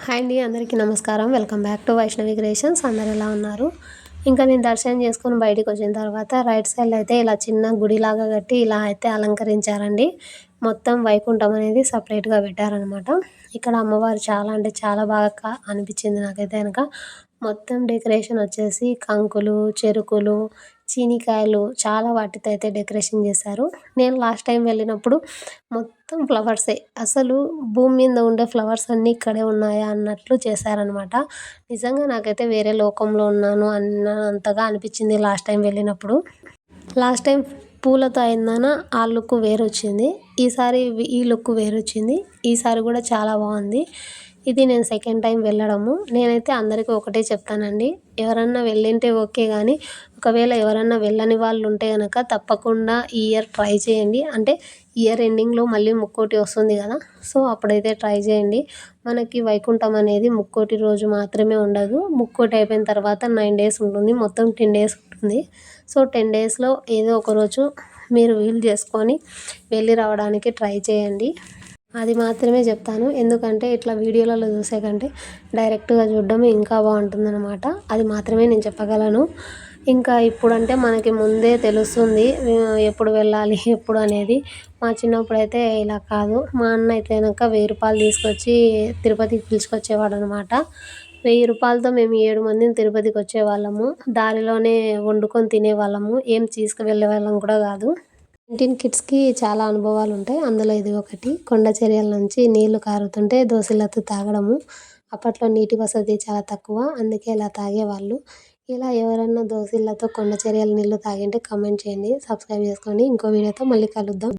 Hi అండి, అందరికీ నమస్కారం. Welcome back to Vaishnavi creations. అందరు ఎలా ఉన్నారు? ఇంకా నేను దర్శనం చేసుకొని బయటికి వచ్చిన తర్వాత రైట్ సైడ్లో అయితే ఇలా చిన్న గుడిలాగా కట్టి ఇలా అయితే అలంకరించారండి. మొత్తం వైకుంఠం అనేది సపరేట్గా పెట్టారనమాట. ఇక్కడ అమ్మవారు చాలా అంటే చాలా బాగా అనిపించింది నాకైతే కనుక. మొత్తం డెకరేషన్ వచ్చేసి కంకులు, చెరుకులు, చీనికాయలు చాలా వాటితో అయితే డెకరేషన్ చేశారు. నేను లాస్ట్ టైం వెళ్ళినప్పుడు మొత్తం ఫ్లవర్సే, అసలు భూమి మీద ఉండే ఫ్లవర్స్ అన్నీ ఇక్కడే ఉన్నాయా అన్నట్లు చేశారనమాట. నిజంగా నాకైతే వేరే లోకంలో ఉన్నాను అన్నంతగా అనిపించింది లాస్ట్ టైం వెళ్ళినప్పుడు. లాస్ట్ టైం పూలతో అయిందన ఆ లుక్ వేరొచ్చింది, ఈసారి ఈ లుక్ వేరొచ్చింది. ఈసారి కూడా చాలా బాగుంది. ఇది నేను సెకండ్ టైం వెళ్ళడము. నేనైతే అందరికీ ఒకటే చెప్తానండి, ఎవరన్నా వెళ్ళింటే ఓకే, కానీ ఒకవేళ ఎవరన్నా వెళ్ళని వాళ్ళు ఉంటే కనుక తప్పకుండా ఈ ఇయర్ ట్రై చేయండి. అంటే ఇయర్ ఎండింగ్లో మళ్ళీ ముక్కోటి వస్తుంది కదా, సో అప్పుడైతే ట్రై చేయండి. మనకి వైకుంఠం అనేది ముక్కోటి రోజు మాత్రమే ఉండదు. ముక్కోటి అయిపోయిన తర్వాత 9 days ఉంటుంది, మొత్తం 10 days ఉంటుంది. సో 10 daysలో ఏదో ఒక రోజు మీరు వీలు చేసుకొని వెళ్ళి రావడానికి ట్రై చేయండి. అది మాత్రమే చెప్తాను. ఎందుకంటే ఇట్లా వీడియోలలో చూసే కంటే డైరెక్ట్గా చూడడం ఇంకా బాగుంటుందన్నమాట. అది మాత్రమే నేను చెప్పగలను. ఇంకా ఇప్పుడంటే మనకి ముందే తెలుస్తుంది ఎప్పుడు వెళ్ళాలి ఎప్పుడు అనేది. మా చిన్నప్పుడైతే ఇలా కాదు. మా అన్న అయితే కనుక 1000 రూపాయలు తీసుకొచ్చి తిరుపతికి పిలుచుకొచ్చేవాడు అనమాట. 1000 రూపాయలతో మేము 7 మందిని తిరుపతికి వచ్చేవాళ్ళము. దారిలోనే వండుకొని తినేవాళ్ళము, ఏం తీసుకువెళ్ళే వాళ్ళం కూడా కాదు. 19 కిడ్స్కి చాలా అనుభవాలు ఉంటాయి, అందులో ఇది ఒకటి. కొండ చర్యల నుంచి నీళ్లు కారుతుంటే దోసిళ్ళతో తాగడము. అప్పట్లో నీటి వసతి చాలా తక్కువ, అందుకే ఇలా తాగేవాళ్ళు. ఇలా ఎవరన్నా దోసిళ్ళతో కొండ చర్యల నీళ్ళు తాగింటే కామెంట్ చేయండి, సబ్స్క్రైబ్ చేసుకోండి. ఇంకో వీడియోతో మళ్ళీ కలుద్దాం.